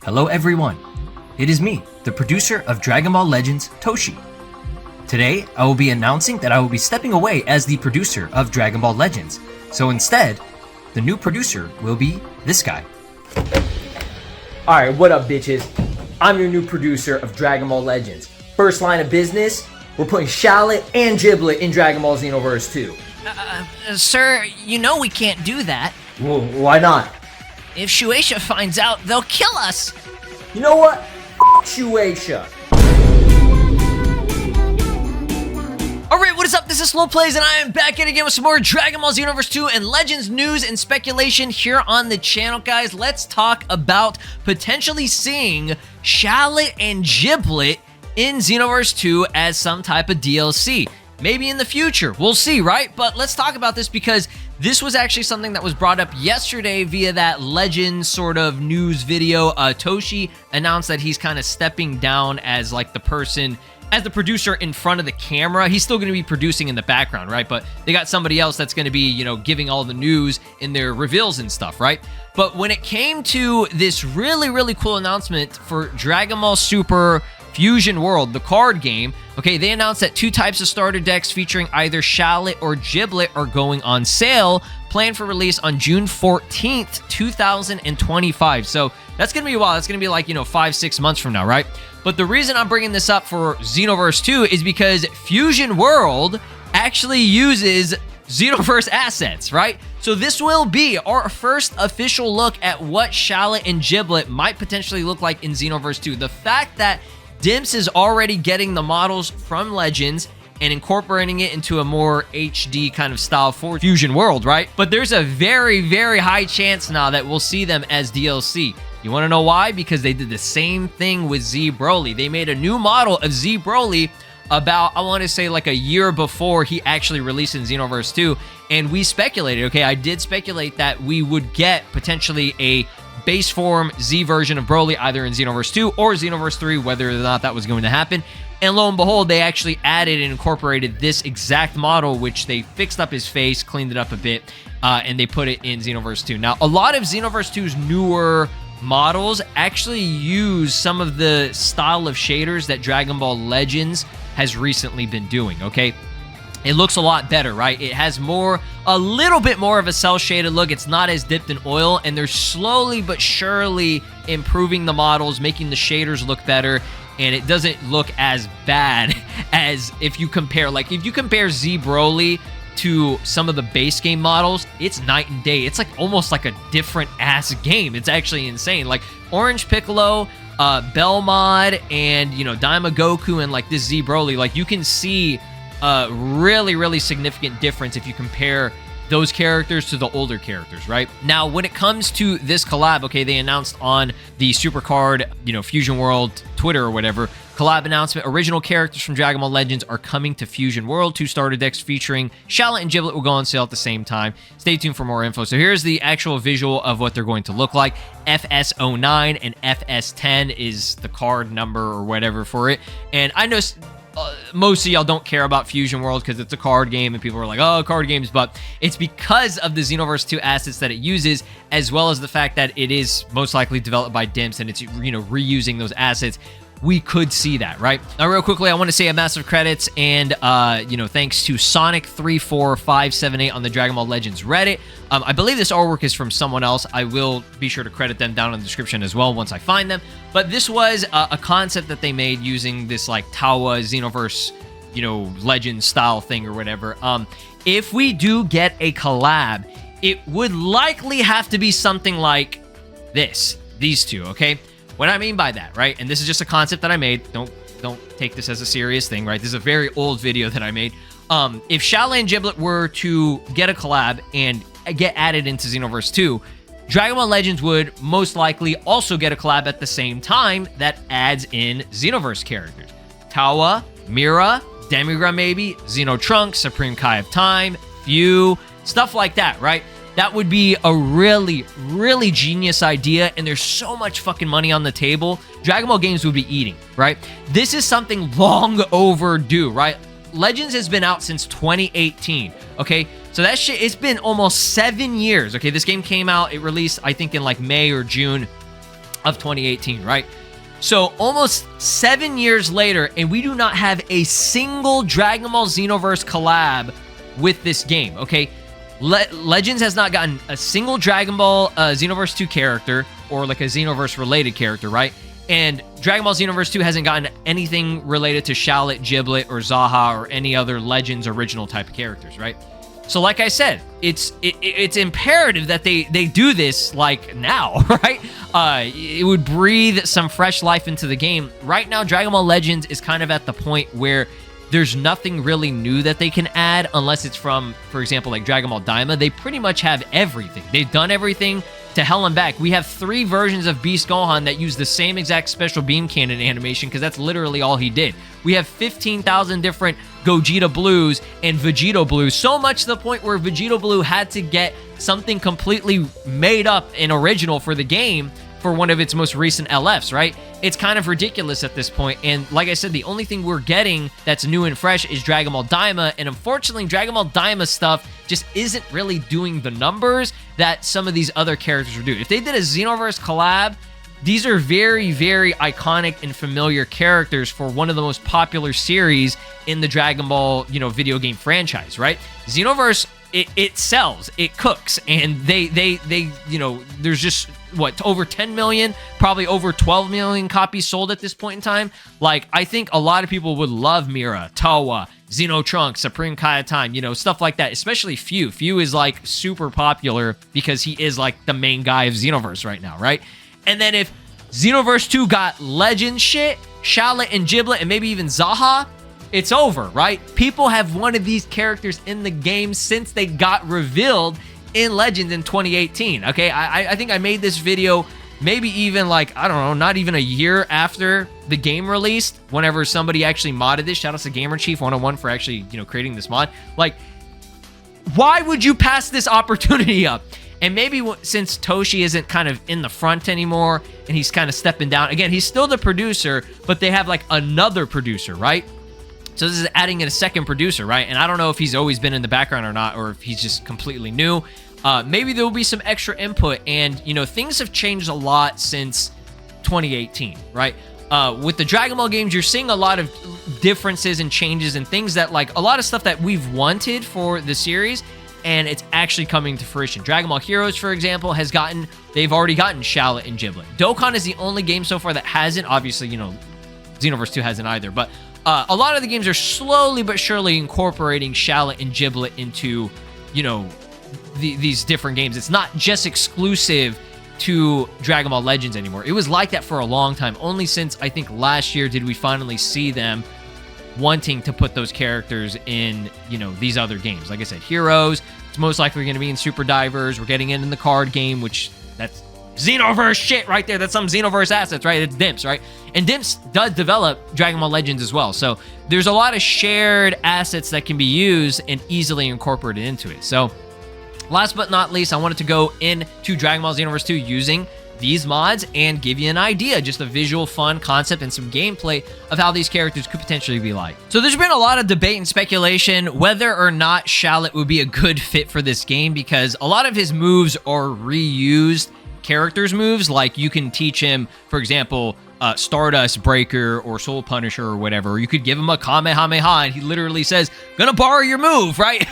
Hello everyone, it is me, the producer of Dragon Ball Legends, Toshi. Today, I will be announcing that I will be stepping away as the producer of Dragon Ball Legends. So instead, the new producer will be this guy. Alright, what up bitches? I'm your new producer of Dragon Ball Legends. First line of business, we're putting Shallot and Giblet in Dragon Ball Xenoverse 2. Sir, you know we can't do that. Well, why not? If Shueisha finds out, they'll kill us. You know what? Shueisha. Alright, what is up? This is Slow Plays, and I am back in again with some more Dragon Ball Xenoverse 2 and Legends news and speculation here on the channel, guys. Let's talk about potentially seeing Shallot and Giblet in Xenoverse 2 as some type of DLC. Maybe in the future. We'll see, right? But let's talk about this because this was actually something that was brought up yesterday via that Legends sort of news video. Toshi announced that he's kind of stepping down as like the person, as the producer in front of the camera. He's still going to be producing in the background, right? But they got somebody else that's going to be, you know, giving all the news in their reveals and stuff, right? But when it came to this really, really cool announcement for Dragon Ball Super Fusion World, the card game, okay, they announced that 2 types of starter decks featuring either Shallot or Giblet are going on sale, planned for release on June 14th, 2025. So that's going to be a while. That's going to be like, you know, 5-6 months from now, right? But the reason I'm bringing this up for Xenoverse 2 is because Fusion World actually uses Xenoverse assets, right? So this will be our first official look at what Shallot and Giblet might potentially look like in Xenoverse 2. The fact that Dimps is already getting the models from Legends and incorporating it into a more HD kind of style for Fusion World, right? But there's a very, very high chance now that we'll see them as DLC. You want to know why? Because they did the same thing with Z Broly. They made a new model of Z Broly about, I want to say, like a year before he actually released in Xenoverse 2, and we speculated, okay, I did speculate that we would get potentially a base form Z version of Broly either in Xenoverse 2 or Xenoverse 3, whether or not that was going to happen. And lo and behold, they actually added and incorporated this exact model, which they fixed up his face, cleaned it up a bit, and they put it in Xenoverse 2. Now, a lot of Xenoverse 2's newer models actually use some of the style of shaders that Dragon Ball Legends has recently been doing, okay? It looks a lot better, right? It has a little bit more of a cel-shaded look. It's not as dipped in oil, and they're slowly but surely improving the models, making the shaders look better, and it doesn't look as bad as if you compare, like, if you compare Z Broly to some of the base game models, it's night and day. It's like almost like a different ass game. It's actually insane. Like Orange Piccolo, Belmod, and, you know, Daima Goku, and like this Z Broly, like you can see a really, really significant difference if you compare those characters to the older characters, right? Now, when it comes to this collab, okay, they announced on the Supercard, you know, Fusion World Twitter or whatever, collab announcement, original characters from Dragon Ball Legends are coming to Fusion World. 2 starter decks featuring Shallot and Giblet will go on sale at the same time. Stay tuned for more info. So here's the actual visual of what they're going to look like. FS09 and FS10 is the card number or whatever for it. And I know most of y'all don't care about Fusion World because it's a card game and people are like, oh, card games, but it's because of the Xenoverse 2 assets that it uses, as well as the fact that it is most likely developed by Dimps and it's, you know, reusing those assets. We could see that, right? Now, real quickly, I want to say a massive credits and, you know, thanks to Sonic34578 on the Dragon Ball Legends Reddit. I believe this artwork is from someone else. I will be sure to credit them down in the description as well once I find them. But this was a concept that they made using this, like, Tawa Xenoverse, you know, Legend style thing or whatever. If we do get a collab, it would likely have to be something like these two, okay? What I mean by that, right? And this is just a concept that I made. Don't take this as a serious thing, right? This is a very old video that I made. If Shallot and Giblet were to get a collab and get added into Xenoverse 2, Dragon Ball Legends would most likely also get a collab at the same time that adds in Xenoverse characters. Tawa, Mira, Demigra maybe, Xeno Trunks, Supreme Kai of Time, Few, stuff like that, right? That would be a really, really genius idea, and there's so much fucking money on the table. Dragon Ball games would be eating, right? This is something long overdue, right? Legends has been out since 2018, okay? So that shit, it's been almost 7 years. Okay, this game came out, it released, I think, in like May or June of 2018, right? So almost 7 years later, and we do not have a single Dragon Ball Xenoverse collab with this game, okay? Legends has not gotten a single Dragon Ball Xenoverse 2 character or like a Xenoverse related character, right? And Dragon Ball Xenoverse 2 hasn't gotten anything related to Shallot, Giblet, or Zaha, or any other Legends original type of characters, right? So like I said, it's imperative that they do this like now, right? It would breathe some fresh life into the game. Right now, Dragon Ball Legends is kind of at the point where there's nothing really new that they can add unless it's from, for example, like Dragon Ball Daima. They pretty much have everything. They've done everything to hell and back. We have 3 versions of Beast Gohan that use the same exact special beam cannon animation because that's literally all he did. We have 15,000 different Gogeta Blues and Vegito Blues, so much to the point where Vegito Blue had to get something completely made up and original for the game for one of its most recent LFs, right? It's kind of ridiculous at this point, and like I said, the only thing we're getting that's new and fresh is Dragon Ball Daima, and unfortunately, Dragon Ball Daima stuff just isn't really doing the numbers that some of these other characters would do. If they did a Xenoverse collab, these are very, very iconic and familiar characters for one of the most popular series in the Dragon Ball, video game franchise, right? Xenoverse, it sells, it cooks, and they there's just over 10 million, probably over 12 million copies sold at this point in time. Like, I think a lot of people would love Mira, Towa, Xenotrunks, Supreme Kaiotain, stuff like that, especially Few. Few is like super popular because he is like the main guy of Xenoverse right now, right? And then if Xenoverse 2 got Legend shit, Shallot and Giblet, and maybe even Zaha, it's over, right? People have wanted these characters in the game since they got revealed in Legends in 2018, okay? I think I made this video maybe even like, I don't know, not even a year after the game released, whenever somebody actually modded this. Shout out to Gamer Chief 101 for actually, creating this mod. Like, why would you pass this opportunity up? And maybe since Toshi isn't kind of in the front anymore and he's kind of stepping down, again, he's still the producer, but they have like another producer, right? So this is adding in a second producer, right? And I don't know if he's always been in the background or not, or if he's just completely new. Maybe there will be some extra input, and things have changed a lot since 2018, right? With the Dragon Ball games, you're seeing a lot of differences and changes and things that, like, a lot of stuff that we've wanted for the series, and it's actually coming to fruition. Dragon Ball Heroes, for example, they've already gotten Shallot and Giblet. Dokkan is the only game so far that hasn't. Obviously, Xenoverse 2 hasn't either, but a lot of the games are slowly but surely incorporating Shallot and Giblet into, these different games. It's not just exclusive to Dragon Ball Legends anymore. It was like that for a long time. Only since, I think, last year did we finally see them wanting to put those characters in, these other games. Like I said, Heroes, it's most likely going to be in Super Divers. We're getting in the card game, which that's Xenoverse shit right there. That's some Xenoverse assets, right? It's Dimps, right? And Dimps does develop Dragon Ball Legends as well. So there's a lot of shared assets that can be used and easily incorporated into it. So last but not least, I wanted to go into Dragon Ball Xenoverse 2 using these mods and give you an idea, just a visual fun concept and some gameplay of how these characters could potentially be like. So there's been a lot of debate and speculation whether or not Shallot would be a good fit for this game, because a lot of his moves are reused characters' moves. Like, you can teach him, for example, Stardust Breaker or Soul Punisher or whatever. Or you could give him a Kamehameha and he literally says, gonna borrow your move, right?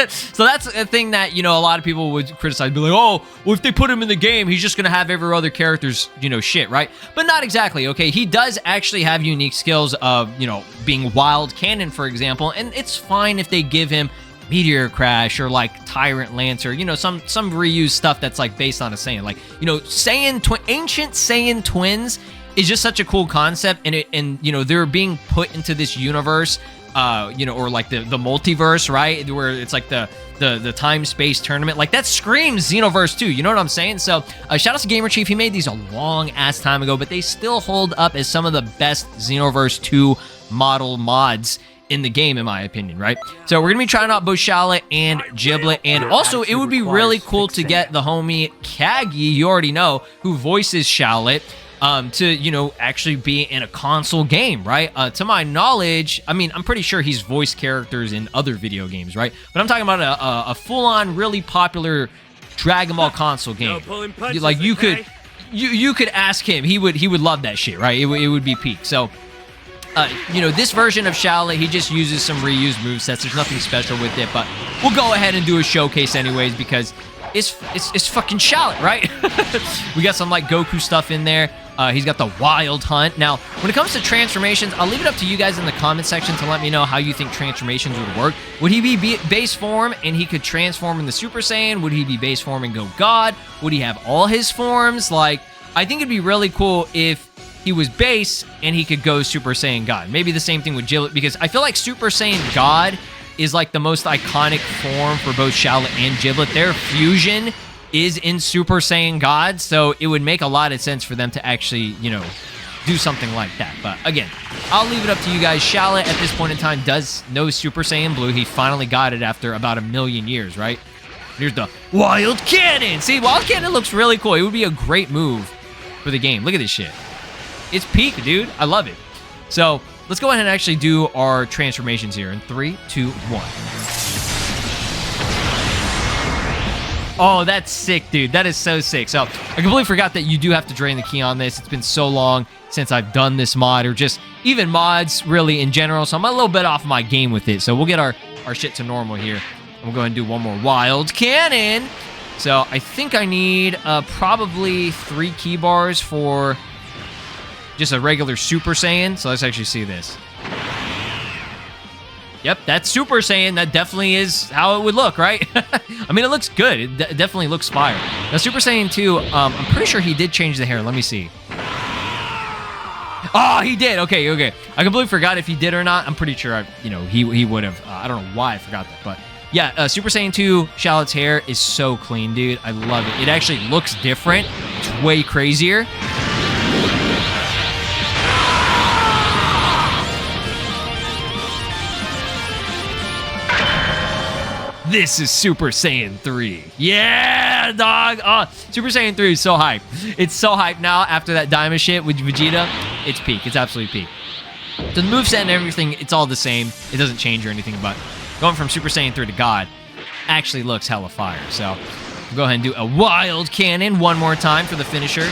So that's a thing that, a lot of people would criticize, be like, oh, well, if they put him in the game, he's just gonna have every other character's, shit, right? But not exactly, okay? He does actually have unique skills of, being Wild Cannon, for example, and it's fine if they give him Meteor Crash or like Tyrant Lancer, some reused stuff that's like based on a Saiyan. Like, ancient Saiyan twins is just such a cool concept, and they're being put into this universe, or like the multiverse, right? Where it's like the time-space tournament. Like, that screams Xenoverse 2, you know what I'm saying? So shout out to Gamer Chief. He made these a long-ass time ago, but they still hold up as some of the best Xenoverse 2 model mods in the game, in my opinion, right? So we're gonna be trying out both Shallot and Giblet, and also it would be really cool to get the homie Kagi, you already know, who voices Shallot, to, you know, actually be in a console game, right? To my knowledge, I mean, I'm pretty sure he's voiced characters in other video games, right? But I'm talking about a full-on, really popular Dragon Ball console game. Like, you could ask him. He would love that shit, right? It would be peak. So, you know, this version of Shallot, he just uses some reused movesets. There's nothing special with it, but we'll go ahead and do a showcase anyways because it's fucking Shallot, right? We got some like Goku stuff in there. He's got the Wild Hunt. Now, when it comes to transformations, I'll leave it up to you guys in the comment section to let me know how you think transformations would work. Would he be base form and he could transform in the Super Saiyan? Would he be base form and go God? Would he have all his forms? Like, I think it'd be really cool if he was base and he could go Super Saiyan God. Maybe the same thing with Giblet, because I feel like Super Saiyan God is like the most iconic form for both Shallot and Giblet. Their fusion is in Super Saiyan God, so it would make a lot of sense for them to actually, you know, do something like that. But again, I'll leave it up to you guys. Shallot at this point in time does know Super Saiyan Blue. He finally got it after about 1,000,000 years, right? Here's the Wild Cannon. See, Wild Cannon looks really cool. It would be a great move for the game. Look at this shit. It's peak, dude. I love it. So let's go ahead and actually do our transformations here in 3, 2, 1. Oh, that's sick, dude. That is so sick. So I completely forgot that you do have to drain the key on this. It's been so long since I've done this mod, or just even mods really in general. So I'm a little bit off my game with it. So we'll get our shit to normal here. And we'll go ahead and do one more Wild Cannon. So I think I need probably 3 key bars for just a regular Super Saiyan. So let's actually see this. Yep, that's Super Saiyan. That definitely is how it would look, right? I mean, it looks good. It definitely looks fire. Now, Super Saiyan 2, I'm pretty sure he did change the hair. Let me see. Oh, he did. Okay. I completely forgot if he did or not. I'm pretty sure, he would have. I don't know why I forgot that, but yeah, Super Saiyan 2, Shallot's hair is so clean, dude. I love it. It actually looks different. It's way crazier. This is Super Saiyan 3. Yeah, dog. Oh, Super Saiyan 3 is so hype. It's so hype now after that diamond shit with Vegeta. It's peak. It's absolutely peak. So the moveset and everything, it's all the same. It doesn't change or anything, but going from Super Saiyan 3 to God actually looks hella fire. So we'll go ahead and do a Wild Cannon one more time for the finisher.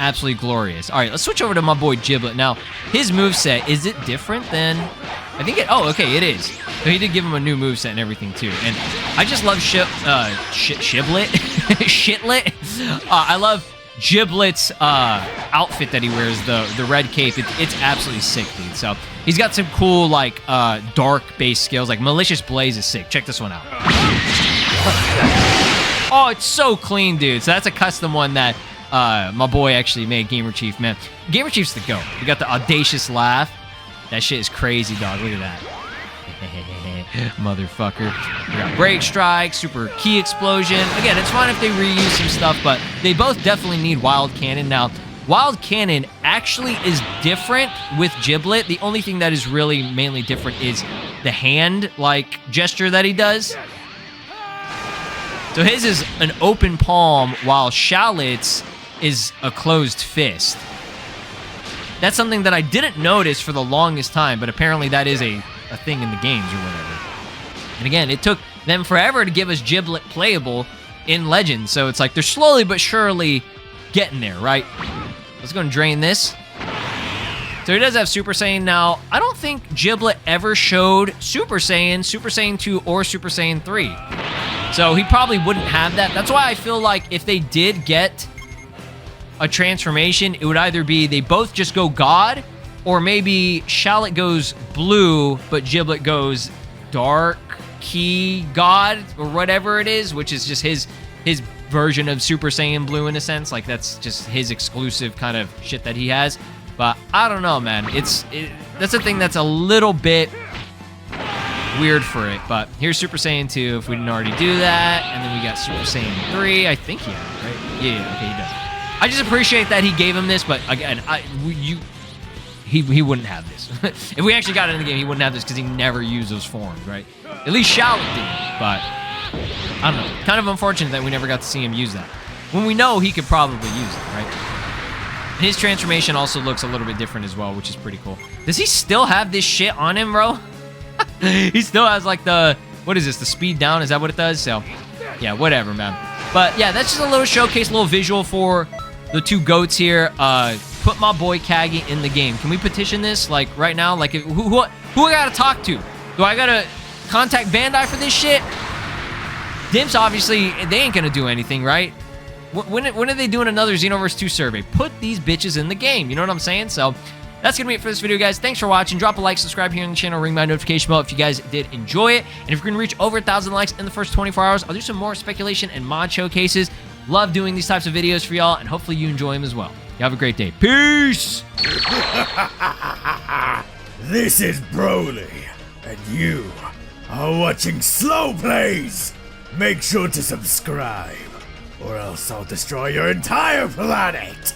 Absolutely glorious. All right, let's switch over to my boy Giblet. Now, his moveset, is it different than... I think it... Oh, okay, it is. So he did give him a new moveset and everything, too. And I just love Shiblet. Shitlet. I love Giblet's outfit that he wears, the red cape. It's absolutely sick, dude. So he's got some cool, like, dark base skills. Like, Malicious Blaze is sick. Check this one out. Oh, it's so clean, dude. So that's a custom one that... my boy actually made, Gamer Chief, man. Gamer Chief's the GOAT. We got the Audacious Laugh. That shit is crazy, dog. Look at that. Motherfucker. We got Break Strike, Super Key Explosion. Again, it's fine if they reuse some stuff, but they both definitely need Wild Cannon. Now, Wild Cannon actually is different with Giblet. The only thing that is really mainly different is the hand-like gesture that he does. So his is an open palm, while Shallot's is a closed fist. That's something that I didn't notice for the longest time, but apparently that is a thing in the games or whatever. And again, it took them forever to give us Giblet playable in Legends, so it's like they're slowly but surely getting there, right? Let's go and drain this. So he does have Super Saiyan now. I don't think Giblet ever showed Super Saiyan 2, or Super Saiyan 3. So he probably wouldn't have that. That's why I feel like if they did get a transformation, it would either be they both just go God, or maybe Shallot goes blue, but Giblet goes dark key God, or whatever it is, which is just his version of Super Saiyan Blue in a sense. Like, that's just his exclusive kind of shit that he has. But I don't know, man. That's a thing that's a little bit weird for it. But here's Super Saiyan 2, if we didn't already do that. And then we got Super Saiyan 3. I think he had it, right? Yeah, okay, he does. I just appreciate that he gave him this, but again, he wouldn't have this. If we actually got it in the game, he wouldn't have this because he never used those forms, right? At least Shallot did, but I don't know. Kind of unfortunate that we never got to see him use that. When we know he could probably use it, right? His transformation also looks a little bit different as well, which is pretty cool. Does he still have this shit on him, bro? He still has like the, what is this, the speed down? Is that what it does? So, yeah, whatever, man. But yeah, that's just a little showcase, a little visual for the two goats here. Put my boy Kagi in the game. Can we petition this, like, right now? Like, who I gotta talk to? Do I gotta contact Bandai for this shit? Dimps, obviously, they ain't gonna do anything, right? When are they doing another Xenoverse 2 survey? Put these bitches in the game, you know what I'm saying? So, that's gonna be it for this video, guys. Thanks for watching. Drop a like, subscribe here on the channel, ring my notification bell if you guys did enjoy it. And if we're gonna reach over 1,000 likes in the first 24 hours, I'll do some more speculation and mod showcases. Love doing these types of videos for y'all, and hopefully you enjoy them as well. You have a great day. Peace! This is Broly, and you are watching Slow Plays. Make sure to subscribe, or else I'll destroy your entire planet.